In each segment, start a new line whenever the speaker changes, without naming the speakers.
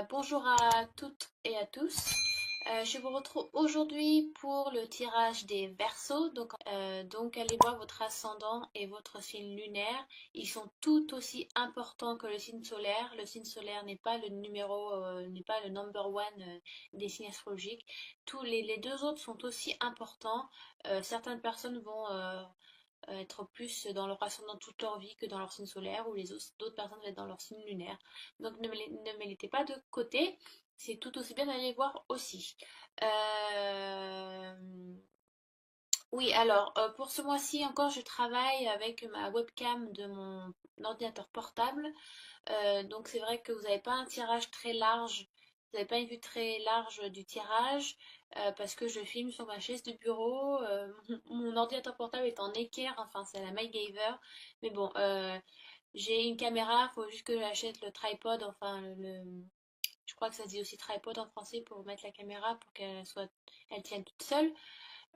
Bonjour à toutes et à tous. Je vous retrouve aujourd'hui pour le tirage des Verseaux. Donc allez voir votre ascendant et votre signe lunaire. Ils sont tout aussi importants que le signe solaire. Le signe solaire n'est pas le n'est pas le number one des signes astrologiques. Les deux autres sont aussi importants. Certaines personnes vont être plus dans leur ascendant toute leur vie que dans leur signe solaire, ou les d'autres personnes vont être dans leur signe lunaire. Donc ne me mettez pas de côté, c'est tout aussi bien d'aller voir aussi. Euh, oui, alors pour ce mois-ci encore, je travaille avec ma webcam de mon ordinateur portable. Donc c'est vrai que vous n'avez pas un tirage très large, vous n'avez pas une vue très large du tirage, parce que je filme sur ma chaise de bureau. Mon ordinateur portable est en équerre, enfin c'est la MacGyver. Mais bon, j'ai une caméra, il faut juste que j'achète le tripod, enfin je crois que ça se dit aussi tripod en français pour mettre la caméra pour elle tienne toute seule.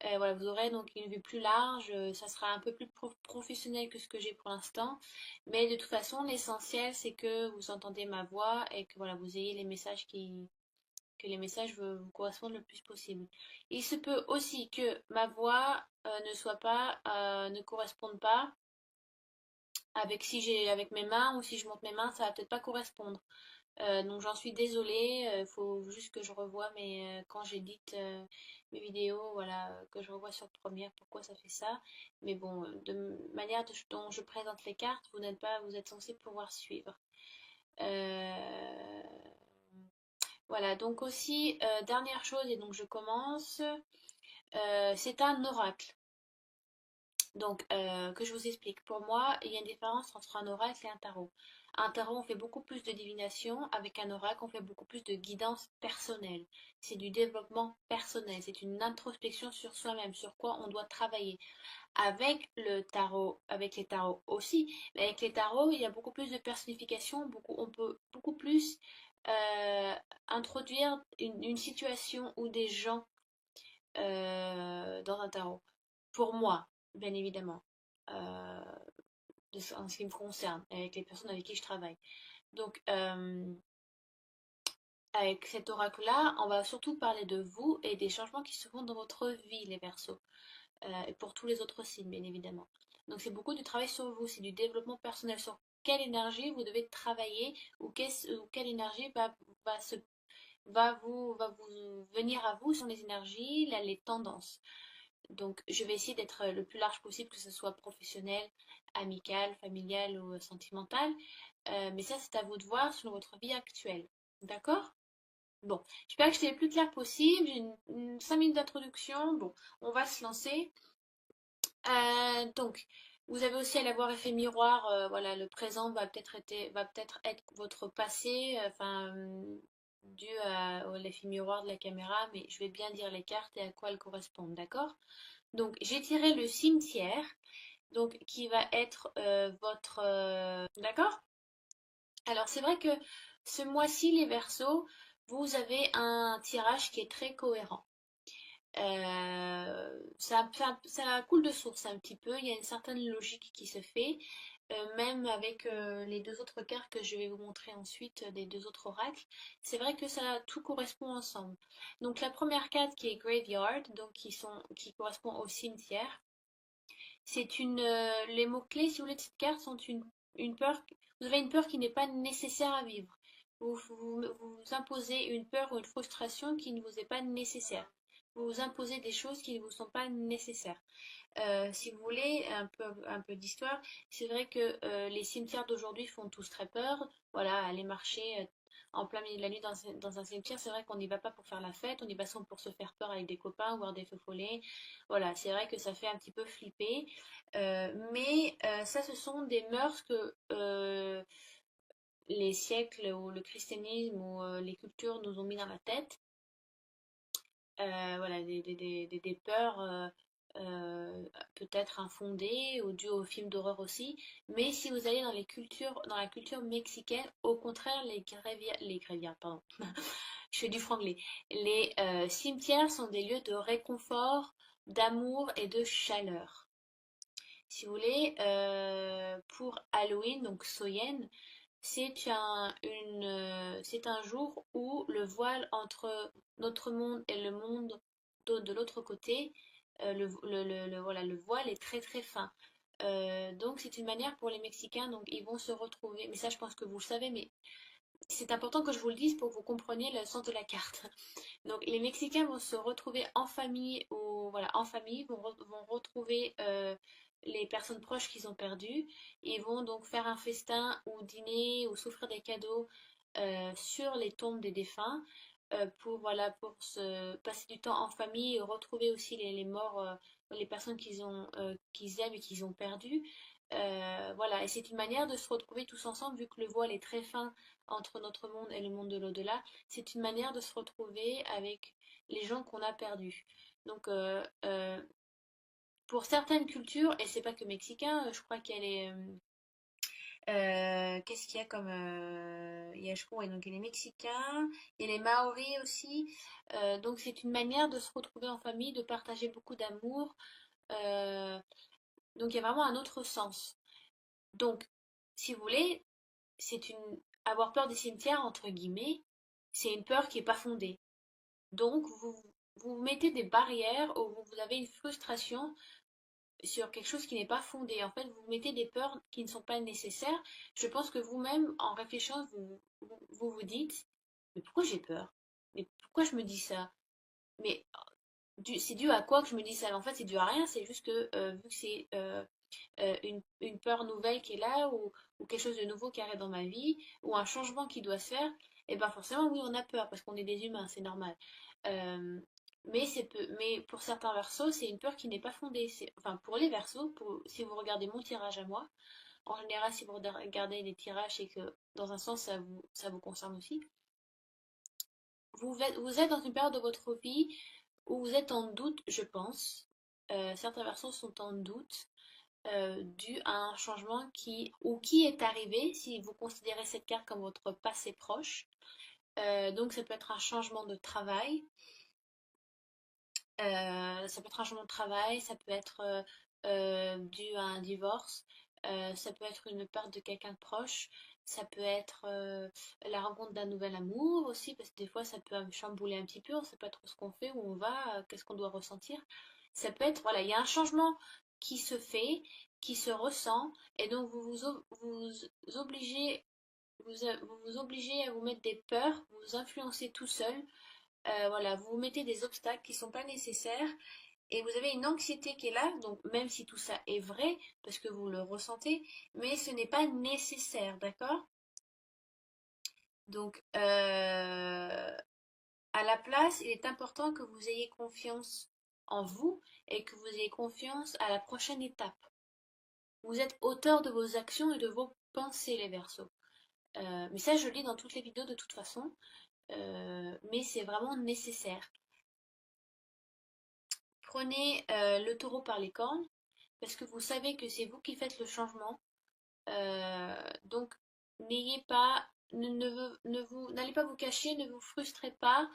Voilà, vous aurez donc une vue plus large, ça sera un peu plus professionnel que ce que j'ai pour l'instant. Mais de toute façon, l'essentiel, c'est que vous entendez ma voix et que voilà, vous ayez que les messages vous correspondent le plus possible. Il se peut aussi que ma voix ne corresponde pas avec si j'ai avec mes mains, ou si je monte mes mains, ça va peut-être pas correspondre. Donc j'en suis désolée, il faut juste que je revoie quand j'édite mes vidéos, voilà, que je revoie sur Premiere pourquoi ça fait ça. Mais bon, dont je présente les cartes, vous êtes censé pouvoir suivre. Euh, voilà, donc aussi, dernière chose, et donc je commence, c'est un oracle. Donc, que je vous explique. Pour moi, il y a une différence entre un oracle et un tarot. Un tarot, on fait beaucoup plus de divination. Avec un oracle, on fait beaucoup plus de guidance personnelle. C'est du développement personnel. C'est une introspection sur soi-même, sur quoi on doit travailler. Avec les tarots aussi, mais avec les tarots, il y a beaucoup plus de personnification. On peut beaucoup plus introduire une situation ou des gens dans un tarot. Pour moi, bien évidemment, euh, en ce qui me concerne, avec les personnes avec qui je travaille. Donc, avec cet oracle-là, on va surtout parler de vous et des changements qui se font dans votre vie, les Verseaux, et pour tous les autres signes, bien évidemment. Donc, c'est beaucoup du travail sur vous, c'est du développement personnel, sur quelle énergie vous devez travailler, ou quelle énergie va se va vous venir à vous sur les énergies, les tendances. Donc, je vais essayer d'être le plus large possible, que ce soit professionnel, amical, familial ou sentimental. Mais ça, c'est à vous de voir sur votre vie actuelle. D'accord? Bon, j'espère que je t'ai le plus clair possible. J'ai 5 minutes d'introduction. Bon, on va se lancer. Donc, vous avez aussi à l'avoir effet miroir. Voilà, le présent va peut-être être votre passé, dû à l'effet miroir de la caméra, mais je vais bien dire les cartes et à quoi elles correspondent, d'accord? Donc, j'ai tiré le cimetière, donc qui va être votre... D'accord? Alors, c'est vrai que ce mois-ci, les Verseaux, vous avez un tirage qui est très cohérent. Ça coule de source un petit peu, il y a une certaine logique qui se fait, même avec les deux autres cartes que je vais vous montrer ensuite, des deux autres oracles. C'est vrai que ça tout correspond ensemble. Donc la première carte qui est Graveyard, donc qui correspond au cimetière. Les mots-clés, si vous voulez, de cette carte sont une peur. Vous avez une peur qui n'est pas nécessaire à vivre. Vous imposez une peur ou une frustration qui ne vous est pas nécessaire. Vous vous imposez des choses qui ne vous sont pas nécessaires. Si vous voulez un peu d'histoire, c'est vrai que les cimetières d'aujourd'hui font tous très peur. Voilà, aller marcher en plein milieu de la nuit dans un cimetière, c'est vrai qu'on n'y va pas pour faire la fête, on y va sans pour se faire peur avec des copains, voir des feux follets. Voilà, c'est vrai que ça fait un petit peu flipper. Mais ça, ce sont des mœurs que les siècles ou le christianisme ou les cultures nous ont mis dans la tête. Voilà, des peurs peut-être infondées ou dues aux films d'horreur aussi. Mais si vous allez dans la culture mexicaine, au contraire, les grévières, pardon, je fais du franglais. Les cimetières sont des lieux de réconfort, d'amour et de chaleur. Si vous voulez, pour Halloween, donc Soyen, c'est un jour où le voile entre notre monde et le monde de l'autre côté, voilà, le voile est très très fin. Donc c'est une manière pour les Mexicains, donc ils vont se retrouver, mais ça je pense que vous le savez, mais c'est important que je vous le dise pour que vous compreniez le sens de la carte. Donc les Mexicains vont se retrouver en famille, ou voilà, en famille, vont retrouver les personnes proches qu'ils ont perdues. Ils vont donc faire un festin ou dîner ou s'offrir des cadeaux sur les tombes des défunts pour, voilà, pour se passer du temps en famille et retrouver aussi les morts, les personnes qu'ils aiment et qu'ils ont perdues. Voilà, et c'est une manière de se retrouver tous ensemble, vu que le voile est très fin entre notre monde et le monde de l'au-delà. C'est une manière de se retrouver avec les gens qu'on a perdus. Donc, pour certaines cultures, et c'est pas que mexicain, je crois qu'elle est. Qu'est-ce qu'il y a comme. Il y a, je crois, ouais, donc il y a les Mexicains, il y a les Maoris aussi. Donc, c'est une manière de se retrouver en famille, de partager beaucoup d'amour. Euh, donc, il y a vraiment un autre sens. Donc, si vous voulez, c'est une. Avoir peur des cimetières, entre guillemets, c'est une peur qui n'est pas fondée. Donc, vous mettez des barrières ou vous avez une frustration sur quelque chose qui n'est pas fondé. En fait, vous mettez des peurs qui ne sont pas nécessaires. Je pense que vous-même, en réfléchissant, vous dites, mais pourquoi j'ai peur? Mais pourquoi je me dis ça? Mais c'est dû à quoi que je me dis ça? En fait, c'est dû à rien. C'est juste que vu que c'est une peur nouvelle qui est là ou quelque chose de nouveau qui arrive dans ma vie ou un changement qui doit se faire, et ben forcément, oui, on a peur parce qu'on est des humains, c'est normal. Euh, mais pour certains versos, c'est une peur qui n'est pas fondée. Enfin, pour les versos, si vous regardez mon tirage à moi, en général, si vous regardez les tirages et que dans un sens, ça vous concerne aussi, vous êtes dans une période de votre vie où vous êtes en doute, je pense. Certains versos sont en doute dû à un changement qui est arrivé, si vous considérez cette carte comme votre passé proche. Donc ça peut être un changement de travail, ça peut être un changement de travail, ça peut être dû à un divorce, ça peut être une perte de quelqu'un de proche, ça peut être la rencontre d'un nouvel amour aussi, parce que des fois ça peut chambouler un petit peu, on ne sait pas trop ce qu'on fait, où on va, qu'est-ce qu'on doit ressentir. Ça peut être, voilà, il y a un changement qui se fait, qui se ressent, et donc vous obligez, vous vous obligez à vous mettre des peurs, vous vous influencez tout seul, voilà, vous vous mettez des obstacles qui ne sont pas nécessaires et vous avez une anxiété qui est là, donc même si tout ça est vrai, parce que vous le ressentez, mais ce n'est pas nécessaire, d'accord? Donc, à la place, il est important que vous ayez confiance en vous et que vous ayez confiance à la prochaine étape. Vous êtes auteur de vos actions et de vos pensées, les Verseaux. Mais ça, je le lis dans toutes les vidéos de toute façon, mais c'est vraiment nécessaire. Prenez le taureau par les cornes, parce que vous savez que c'est vous qui faites le changement. Donc, n'ayez pas, n'allez pas vous cacher, ne vous frustrez pas.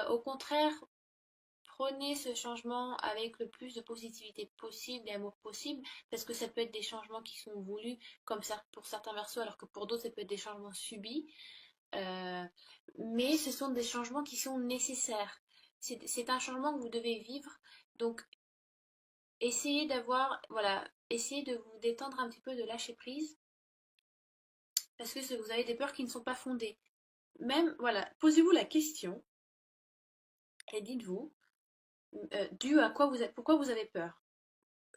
Au contraire, prenez ce changement avec le plus de positivité possible et amour possible, parce que ça peut être des changements qui sont voulus, comme ça pour certains versos, alors que pour d'autres, ça peut être des changements subis. Euh, mais ce sont des changements qui sont nécessaires. C'est un changement que vous devez vivre. Donc, essayez d'avoir, voilà, essayez de vous détendre un petit peu, de lâcher prise, parce que vous avez des peurs qui ne sont pas fondées. Même, voilà, posez-vous la question et dites-vous, dû à quoi pourquoi vous avez peur.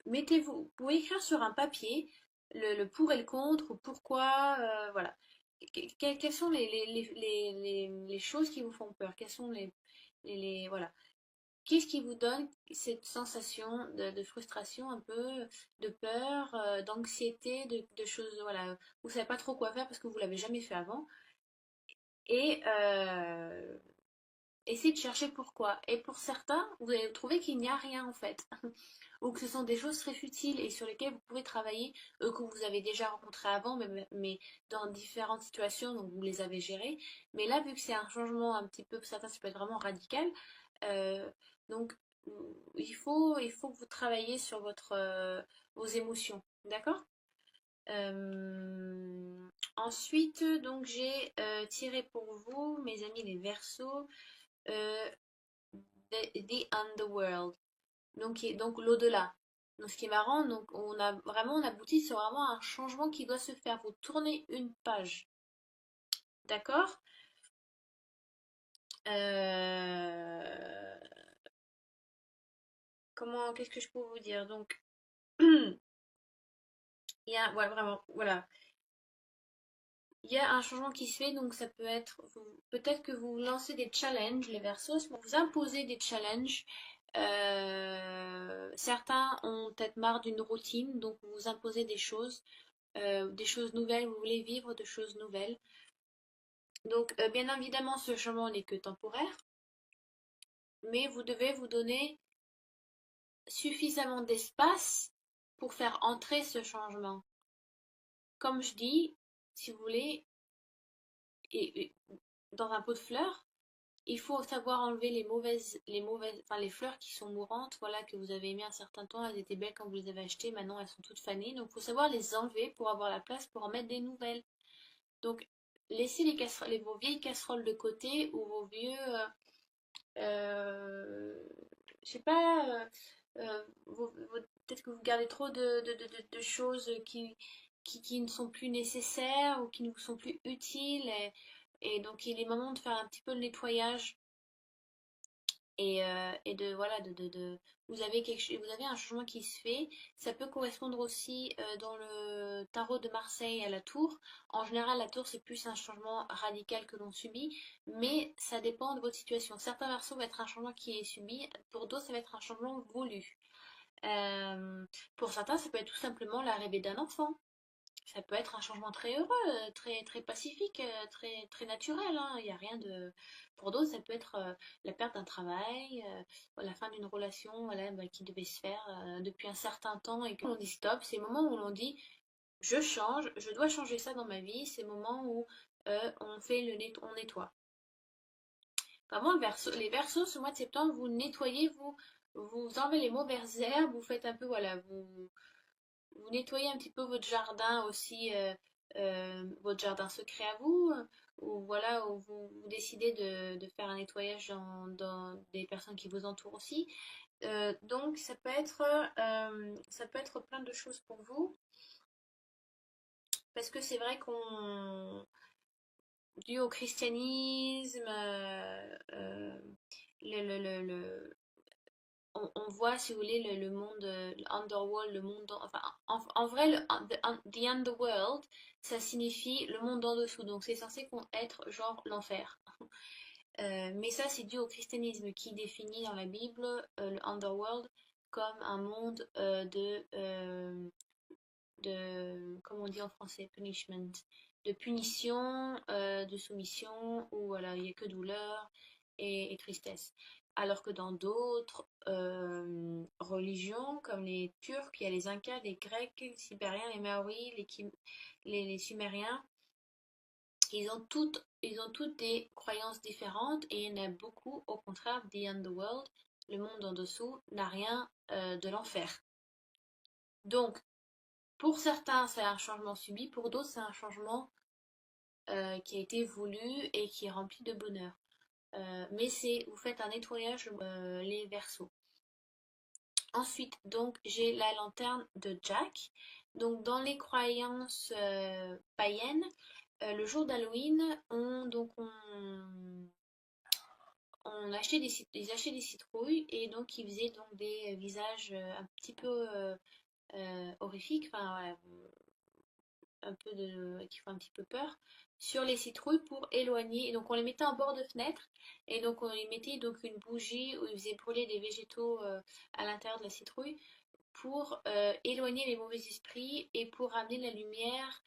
Vous pouvez écrire sur un papier le pour et le contre, ou pourquoi, voilà. Quelles sont les choses qui vous font peur? Quelles sont voilà. Qu'est-ce qui vous donne cette sensation de frustration, un peu, de peur, d'anxiété, de choses, voilà, vous savez pas trop quoi faire parce que vous l'avez jamais fait avant. Et essayez de chercher pourquoi. Et pour certains, vous allez trouver qu'il n'y a rien en fait. Ou que ce sont des choses très futiles et sur lesquelles vous pouvez travailler, que vous avez déjà rencontrés avant, mais dans différentes situations, donc vous les avez gérées. Mais là, vu que c'est un changement un petit peu, pour certains, ça peut être vraiment radical, euh, donc il faut que vous travaillez sur vos émotions. D'accord? Ensuite, donc j'ai tiré pour vous, mes amis les Verseaux, euh, the Underworld, donc l'au-delà. Donc ce qui est marrant, donc on aboutit sur vraiment un changement qui doit se faire. Vous tournez une page, d'accord? Euh, qu'est-ce que je peux vous dire? Donc il y a, voilà, vraiment, voilà. Il y a un changement qui se fait, donc ça peut être, peut-être que vous lancez des challenges, les Verseaux, vous imposez des challenges. Certains ont peut-être marre d'une routine, donc vous vous imposez des choses nouvelles, vous voulez vivre de choses nouvelles. Donc, bien évidemment, ce changement n'est que temporaire, mais vous devez vous donner suffisamment d'espace pour faire entrer ce changement. Comme je dis, si vous voulez, et dans un pot de fleurs, il faut savoir enlever enfin les fleurs qui sont mourantes, voilà, que vous avez mis un certain temps, elles étaient belles quand vous les avez achetées, maintenant elles sont toutes fanées, donc il faut savoir les enlever pour avoir la place pour en mettre des nouvelles. Donc laissez vos vieilles casseroles de côté ou vos vieux, je sais pas, peut-être que vous gardez trop de choses qui ne sont plus nécessaires ou qui ne vous sont plus utiles et donc il est moment de faire un petit peu le nettoyage et de voilà vous avez vous avez un changement qui se fait. Ça peut correspondre aussi dans le tarot de Marseille à la tour. En général, la tour c'est plus un changement radical que l'on subit, mais ça dépend de votre situation. Certains versos va être un changement qui est subi, pour d'autres ça va être un changement voulu. Pour certains, ça peut être tout simplement l'arrivée d'un enfant. Ça peut être un changement très heureux, très, très pacifique, très, très naturel, hein. Il y a rien de. Pour d'autres, ça peut être la perte d'un travail, la fin d'une relation voilà, bah, qui devait se faire depuis un certain temps et qu'on dit stop. C'est le moment où l'on dit je change, je dois changer ça dans ma vie. C'est le moment où on fait on nettoie. Vraiment, les versos, ce mois de septembre, vous nettoyez, vous enlevez les mauvaises herbes, vous faites un peu, voilà, vous nettoyez un petit peu votre jardin aussi, votre jardin secret à vous, ou voilà, où vous décidez de faire un nettoyage dans des personnes qui vous entourent aussi. Donc ça peut être plein de choses pour vous, parce que c'est vrai qu'on, dû au christianisme, le, on voit, si vous voulez, le monde, l'underworld, le monde, enfin, en vrai, the underworld, ça signifie le monde en dessous, donc c'est censé être genre l'enfer. Mais ça, c'est dû au christianisme qui définit dans la Bible le underworld comme un monde comment on dit en français, punishment, de punition, de soumission, où voilà, il n'y a que douleur et tristesse. Alors que dans d'autres religions, comme les Turcs, il y a les Incas, les Grecs, les Sibériens, les Maoris, les Sumériens, ils ont toutes des croyances différentes et il y en a beaucoup, au contraire, the underworld, le monde en dessous, n'a rien de l'enfer. Donc, pour certains, c'est un changement subi, pour d'autres, c'est un changement qui a été voulu et qui est rempli de bonheur. Mais vous faites un nettoyage les versos. Ensuite, donc, j'ai la lanterne de Jack. Donc, dans les croyances païennes, le jour d'Halloween, on achetait ils achetaient des citrouilles et donc ils faisaient donc des visages un petit peu horrifiques, enfin voilà, un peu qui font un petit peu peur sur les citrouilles pour éloigner. Et donc on les mettait en bord de fenêtre et donc on y mettait donc une bougie où ils faisaient brûler des végétaux à l'intérieur de la citrouille pour éloigner les mauvais esprits et pour amener la lumière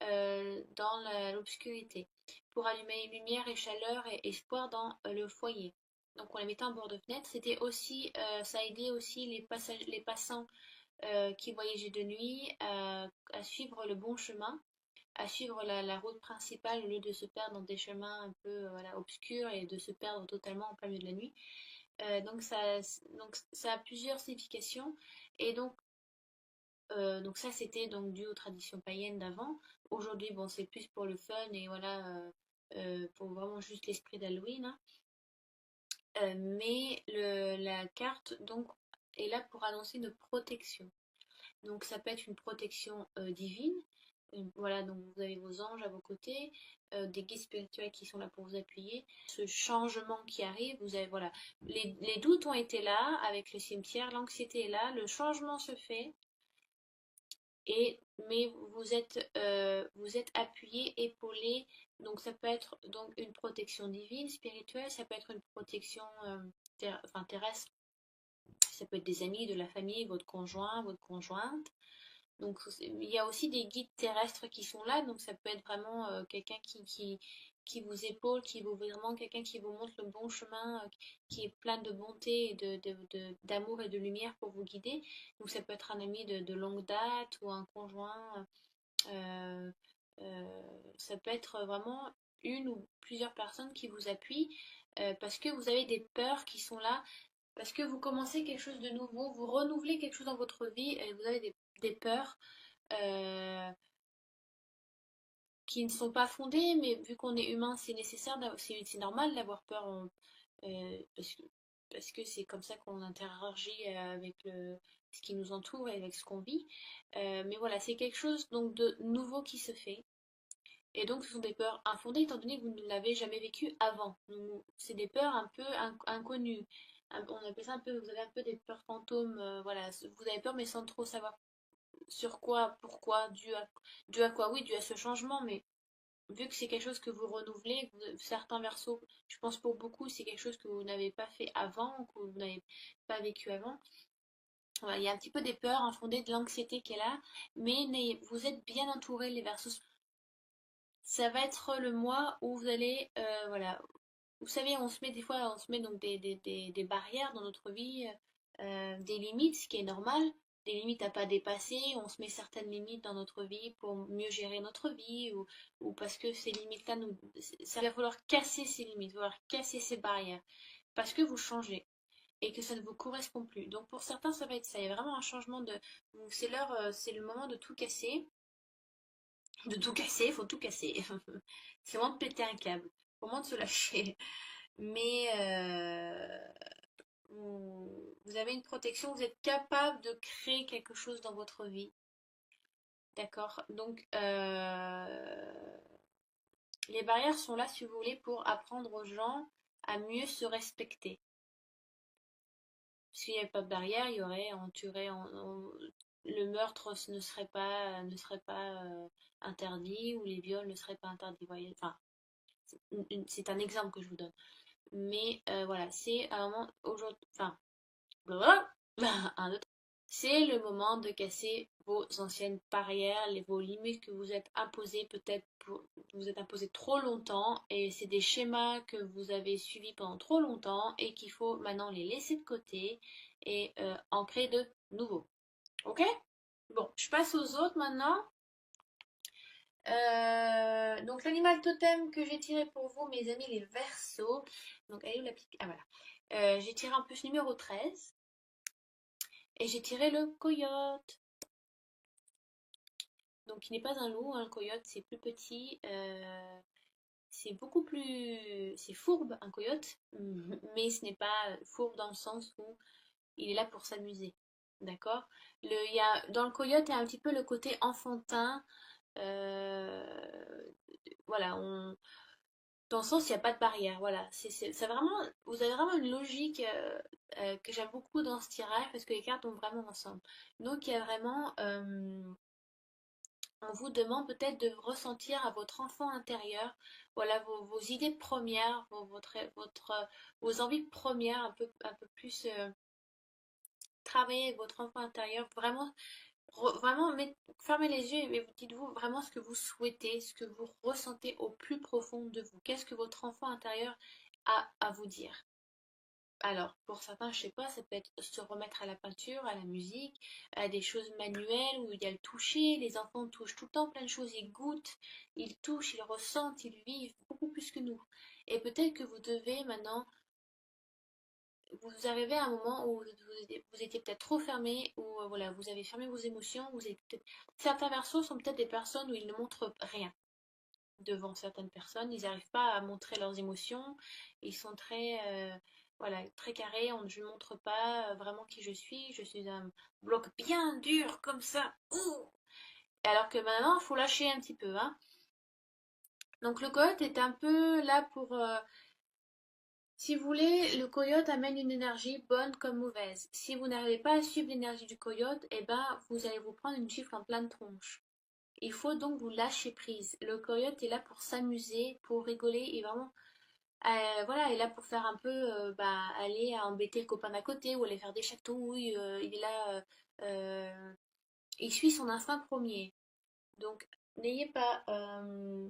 dans l'obscurité, pour allumer lumière et chaleur et espoir dans le foyer. Donc on les mettait en bord de fenêtre. C'était aussi, ça aidait aussi les passants qui voyageaient de nuit à suivre le bon chemin, à suivre la route principale au lieu de se perdre dans des chemins un peu voilà, obscurs et de se perdre totalement en plein milieu de la nuit. Donc ça a plusieurs significations et donc ça c'était donc dû aux traditions païennes d'avant. aujourd'hui, bon, c'est plus pour le fun et voilà, pour vraiment juste l'esprit d'Halloween, hein. Mais la carte donc est là pour annoncer une protection. Donc ça peut être une protection divine. Voilà, donc vous avez vos anges à vos côtés, des guides spirituels qui sont là pour vous appuyer. Ce changement qui arrive, vous avez, voilà, les doutes ont été là avec le cimetière, l'anxiété est là, le changement se fait, mais vous êtes appuyé, épaulé. Donc ça peut être donc une protection divine, spirituelle, ça peut être une protection enfin, terrestre, ça peut être des amis, de la famille, votre conjoint, votre conjointe. Donc il y a aussi des guides terrestres qui sont là, donc ça peut être vraiment quelqu'un qui vous épaule, qui vous vraiment quelqu'un qui vous montre le bon chemin, qui est plein de bonté et d'amour et de lumière pour vous guider. Donc ça peut être un ami de longue date ou un conjoint. euh, Ça peut être vraiment une ou plusieurs personnes qui vous appuient parce que vous avez des peurs qui sont là, parce que vous commencez quelque chose de nouveau, vous renouvelez quelque chose dans votre vie et vous avez des peurs euh, qui ne sont pas fondées, mais vu qu'on est humain, c'est nécessaire, c'est normal d'avoir peur parce parce que c'est comme ça qu'on interagit avec ce qui nous entoure et avec ce qu'on vit. Mais voilà, c'est quelque chose donc de nouveau qui se fait. Et donc, ce sont des peurs infondées étant donné que vous ne l'avez jamais vécu avant. C'est des peurs un peu inconnues. On appelle ça un peu, vous avez un peu des peurs fantômes. Voilà, vous avez peur mais sans trop savoir sur quoi, pourquoi, dû à quoi, oui, dû à ce changement, mais vu que c'est quelque chose que vous renouvelez, certains versos, je pense pour beaucoup, c'est quelque chose que vous n'avez pas fait avant, ou que vous n'avez pas vécu avant. Voilà, il y a un petit peu des peurs infondées, de l'anxiété qui est là, mais vous êtes bien entouré, les versos. Ça va être le mois où vous allez, voilà, vous savez, on se met des fois, on se met donc des barrières dans notre vie, des limites, ce qui est normal, des limites à pas dépasser. On se met certaines limites dans notre vie pour mieux gérer notre vie ou parce que ces limites-là, ça va falloir casser ces limites, il va falloir casser ces barrières parce que vous changez et que ça ne vous correspond plus. Donc pour certains, ça va être ça. Il y a vraiment un changement de, c'est l'heure, c'est le moment de tout casser, il faut tout casser. C'est vraiment de péter un câble, vraiment de se lâcher. Mais vous avez une protection, vous êtes capable de créer quelque chose dans votre vie. D'accord? Donc, les barrières sont là, si vous voulez, pour apprendre aux gens à mieux se respecter. S'il n'y avait pas de barrière, il y aurait, on tuerait, le meurtre ne serait pas interdit ou les viols ne seraient pas interdits. Voyez, enfin, c'est un exemple que je vous donne. Mais voilà, c'est un moment aujourd'hui, enfin, un autre. C'est le moment de casser vos anciennes barrières, vos limites que vous êtes imposées peut-être vous êtes imposées trop longtemps et c'est des schémas que vous avez suivis pendant trop longtemps et qu'il faut maintenant les laisser de côté et en créer de nouveaux. Ok? Bon, je passe aux autres maintenant. Donc l'animal totem que j'ai tiré pour vous, mes amis, les Verseaux. Donc elle est où la petite... Ah voilà. J'ai tiré un peu ce numéro 13. Et j'ai tiré le coyote. Donc il n'est pas un loup, un coyote, c'est plus petit. C'est beaucoup plus... C'est fourbe, un coyote. Mais ce n'est pas fourbe dans le sens où il est là pour s'amuser. D'accord? Dans le coyote, il y a un petit peu le côté enfantin. Voilà, dans le sens, il n'y a pas de barrière. Voilà, c'est vraiment, vous avez vraiment une logique que j'aime beaucoup dans ce tirage parce que les cartes vont vraiment ensemble. Donc, il y a vraiment, on vous demande peut-être de ressentir à votre enfant intérieur, voilà, vos idées premières, vos envies premières, un peu plus travailler avec votre enfant intérieur, vraiment vraiment, fermez les yeux et dites-vous vraiment ce que vous souhaitez, ce que vous ressentez au plus profond de vous. Qu'est-ce que votre enfant intérieur a à vous dire? Alors, pour certains, je sais pas, ça peut être se remettre à la peinture, à la musique, à des choses manuelles où il y a le toucher. Les enfants touchent tout le temps plein de choses, ils goûtent, ils touchent, ils ressentent, ils vivent beaucoup plus que nous. Et peut-être que vous devez maintenant vous arrivez à un moment où vous étiez peut-être trop fermé, ou voilà, vous avez fermé vos émotions, vous êtes certains versos sont peut-être des personnes où ils ne montrent rien devant certaines personnes, ils n'arrivent pas à montrer leurs émotions, ils sont très, voilà, très carrés, je ne montre pas vraiment qui je suis un bloc bien dur comme ça, ouh. Alors que maintenant, il faut lâcher un petit peu, hein. Donc le coyote est un peu là pour, si vous voulez, le coyote amène une énergie bonne comme mauvaise. Si vous n'arrivez pas à suivre l'énergie du coyote, eh ben, vous allez vous prendre une gifle en pleine tronche. Il faut donc vous lâcher prise. Le coyote est là pour s'amuser, pour rigoler et vraiment, voilà, il est là pour faire un peu, bah, aller à embêter le copain d'à côté ou aller faire des chatouilles. Il est là, il suit son instinct premier. Donc, n'ayez pas, euh,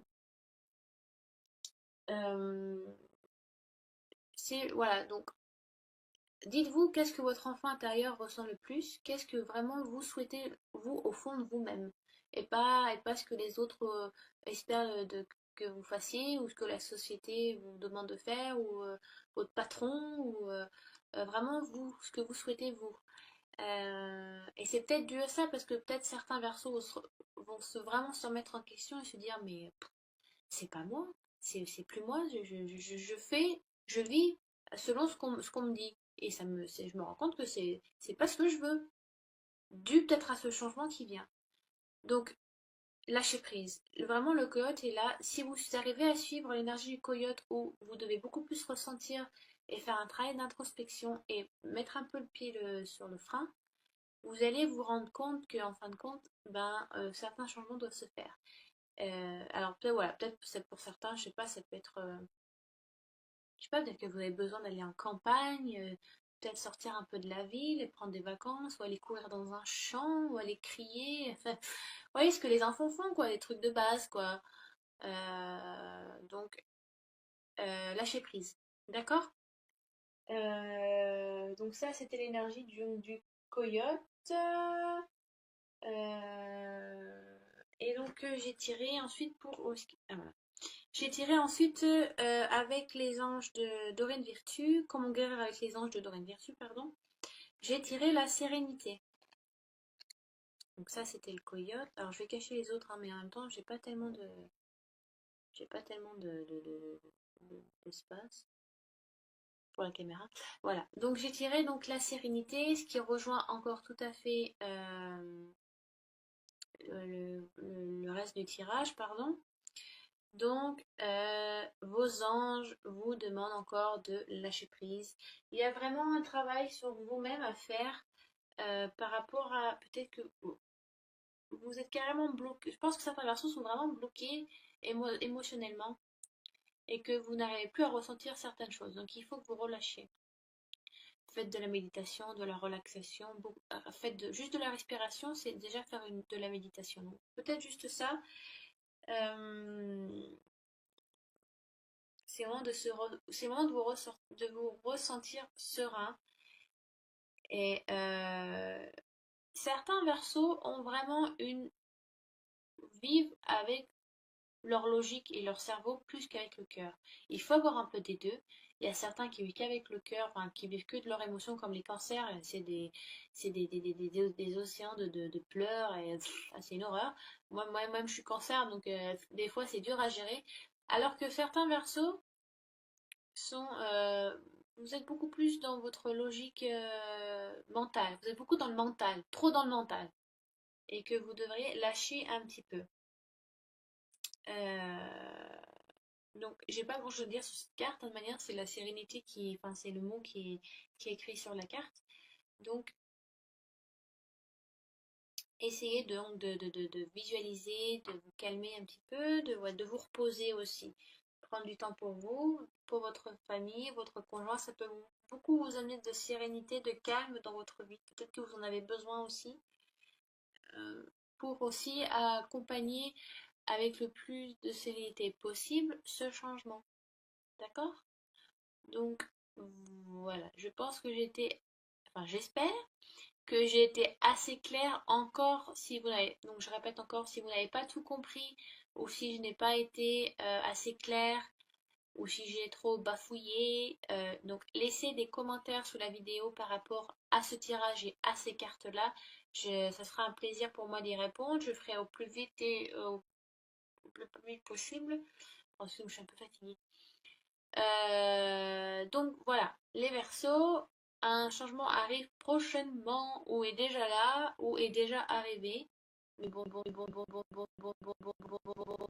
voilà, donc dites-vous qu'est-ce que votre enfant intérieur ressent le plus, qu'est-ce que vraiment vous souhaitez, vous, au fond de vous-même, et pas ce que les autres espèrent que vous fassiez, ou ce que la société vous demande de faire, ou votre patron, ou vraiment vous, ce que vous souhaitez vous. Et c'est peut-être dû à ça, parce que peut-être certains versos vraiment se remettre en question et se dire, mais c'est pas moi, c'est plus moi, je fais, je vis selon ce qu'on me dit. Et je me rends compte que c'est pas ce que je veux, dû peut-être à ce changement qui vient. Donc, lâcher prise. Vraiment, le coyote est là. Si vous arrivez à suivre l'énergie du coyote, où vous devez beaucoup plus ressentir et faire un travail d'introspection et mettre un peu le pied sur le frein, vous allez vous rendre compte qu'en fin de compte, ben, certains changements doivent se faire. Alors peut-être voilà, peut-être pour certains, je sais pas, ça peut être, je sais pas, peut-être que vous avez besoin d'aller en campagne, peut-être sortir un peu de la ville et prendre des vacances, ou aller courir dans un champ, ou aller crier. Enfin, vous voyez ce que les enfants font, quoi, les trucs de base, quoi. Donc, lâcher prise, d'accord? Donc ça, c'était l'énergie du coyote. Et donc j'ai tiré ensuite ah, voilà. J'ai tiré ensuite avec les anges de Dorine Virtue, comment guérir avec les anges de Dorine Virtue, pardon. J'ai tiré la sérénité. Donc ça c'était le coyote. Alors je vais cacher les autres, hein, mais en même temps d'espace pour la caméra. Voilà. Donc j'ai tiré donc la sérénité, ce qui rejoint encore tout à fait le reste du tirage, pardon. Donc, vos anges vous demandent encore de lâcher prise. Il y a vraiment un travail sur vous-même à faire par rapport à peut-être que vous êtes carrément bloqué. Je pense que certains garçons sont vraiment bloqués émotionnellement et que vous n'arrivez plus à ressentir certaines choses. Donc, il faut que vous relâchiez. Faites de la méditation, de la relaxation. Faites juste de la respiration, c'est déjà faire de la méditation. Donc, peut-être juste ça. Euh, C'est vraiment c'est vraiment de vous ressentir serein. Et certains versos ont vraiment vivent avec leur logique et leur cerveau plus qu'avec le cœur. Il faut avoir un peu des deux. Il y a certains qui vivent qu'avec le cœur, enfin qui vivent que de leurs émotions, comme les cancers. C'est des océans de pleurs et c'est une horreur. Moi-même, je suis cancer, donc des fois c'est dur à gérer. Alors que certains versos sont, vous êtes beaucoup plus dans votre logique mentale. Vous êtes beaucoup dans le mental, trop dans le mental, et que vous devriez lâcher un petit peu. Euh, donc, j'ai pas grand-chose à dire sur cette carte. De manière, c'est la sérénité enfin, c'est le mot qui est écrit sur la carte. Donc, essayez donc de visualiser, de vous calmer un petit peu, ouais, de vous reposer aussi. Prendre du temps pour vous, pour votre famille, votre conjoint, ça peut beaucoup vous amener de sérénité, de calme dans votre vie. Peut-être que vous en avez besoin aussi, euh, pour aussi accompagner avec le plus de sérénité possible ce changement. D'accord? Donc, voilà, je pense que enfin j'espère que j'ai été assez claire. Encore si vous n'avez, donc je répète encore, si vous n'avez pas tout compris ou si je n'ai pas été assez claire, ou si j'ai trop bafouillé. Donc laissez des commentaires sous la vidéo par rapport à ce tirage et à ces cartes-là. Ça sera un plaisir pour moi d'y répondre. Je ferai au plus vite et le plus vite possible. Parce que je suis un peu fatiguée. Donc voilà, les Verseaux, un changement arrive prochainement, ou est déjà là, ou est déjà arrivé. Mais bon, bon, bon, bon, bon, bon, bon, bon, bon, bon, bon, bon, bon, bon.